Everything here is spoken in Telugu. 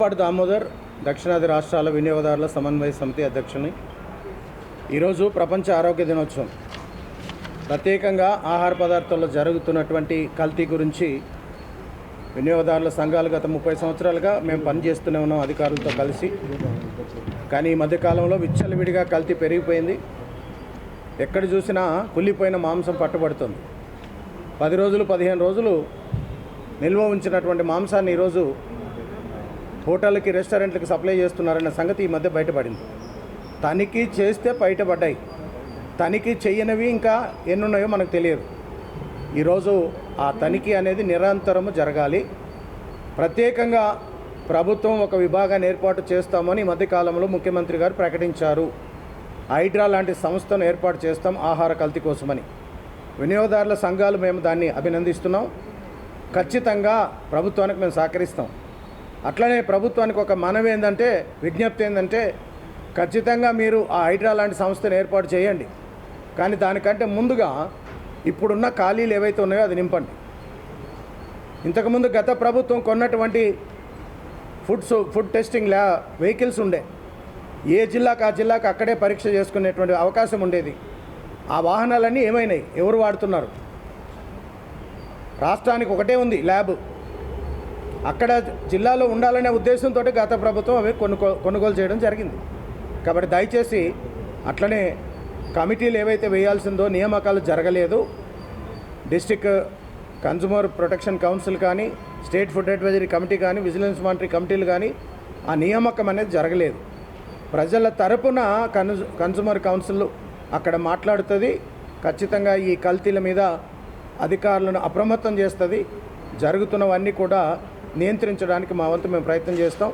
పాటి దామోదర్ దక్షిణాది రాష్ట్రాల వినియోగదారుల సమన్వయ సమితి అధ్యక్షుని. ఈరోజు ప్రపంచ ఆరోగ్య దినోత్సవం. ప్రత్యేకంగా ఆహార పదార్థాల్లో జరుగుతున్నటువంటి కల్తీ గురించి వినియోగదారుల సంఘాలు గత 30 సంవత్సరాలుగా మేము పనిచేస్తూనే ఉన్నాం అధికారులతో కలిసి. కానీ ఈ మధ్యకాలంలో విచ్చలవిడిగా కల్తీ పెరిగిపోయింది. ఎక్కడ చూసినా కుళ్ళిపోయిన మాంసం పట్టుబడుతుంది. 10 రోజులు 15 రోజులు నిల్వ ఉంచినటువంటి మాంసాన్ని ఈరోజు హోటళ్ళకి రెస్టారెంట్లకి సప్లై చేస్తున్నారన్న సంగతి ఈ మధ్య బయటపడింది. తనిఖీ చేస్తే బయటపడ్డాయి, తనిఖీ చేయనివి ఇంకా ఎన్నున్నాయో మనకు తెలియదు. ఈరోజు ఆ తనిఖీ అనేది నిరంతరము జరగాలి. ప్రత్యేకంగా ప్రభుత్వం ఒక విభాగాన్ని ఏర్పాటు చేస్తామని ఈ మధ్యకాలంలో ముఖ్యమంత్రి గారు ప్రకటించారు. హైడ్రా లాంటి సంస్థను ఏర్పాటు చేస్తాం ఆహార కల్తీ కోసమని. వినియోగదారుల సంఘాలు మేము దాన్ని అభినందిస్తున్నాం. ఖచ్చితంగా ప్రభుత్వానికి మేము సహకరిస్తాం. అట్లనే ప్రభుత్వానికి ఒక మనవి ఏంటంటే, విజ్ఞప్తి ఏంటంటే, ఖచ్చితంగా మీరు ఆ హైడ్రా లాంటి సంస్థను ఏర్పాటు చేయండి. కానీ దానికంటే ముందుగా ఇప్పుడున్న ఖాళీలు ఏవైతే ఉన్నాయో అది నింపండి. ఇంతకుముందు గత ప్రభుత్వం కొన్నటువంటి ఫుడ్ టెస్టింగ్ వెహికల్స్ ఉండే, ఏ జిల్లాకు ఆ జిల్లాకు అక్కడే పరీక్ష చేసుకునేటువంటి అవకాశం ఉండేది. ఆ వాహనాలన్నీ ఏమైనాయి? ఎవరు వాడుతున్నారు? రాష్ట్రానికి ఒకటే ఉంది ల్యాబ్. అక్కడ జిల్లాలో ఉండాలనే ఉద్దేశంతో గత ప్రభుత్వం అవి కొనుగోలు చేయడం జరిగింది. కాబట్టి దయచేసి అట్లనే కమిటీలు ఏవైతే వేయాల్సిందో నియామకాలు జరగలేదు. డిస్ట్రిక్ట్ కన్జ్యూమర్ ప్రొటెక్షన్ కౌన్సిల్ కానీ, స్టేట్ ఫుడ్ అడ్వైజరీ కమిటీ కానీ, విజిలెన్స్ మానిటరీ కమిటీలు కానీ ఆ నియామకం అనేది జరగలేదు. ప్రజల తరపున కన్జ్యూమర్ కౌన్సిల్ అక్కడ మాట్లాడుతుంది. ఖచ్చితంగా ఈ కల్తీల మీద అధికారులను అప్రమత్తం చేస్తుంది. జరుగుతున్నవన్నీ కూడా నియంత్రించడానికి మా వంతు మేము ప్రయత్నం చేస్తాం.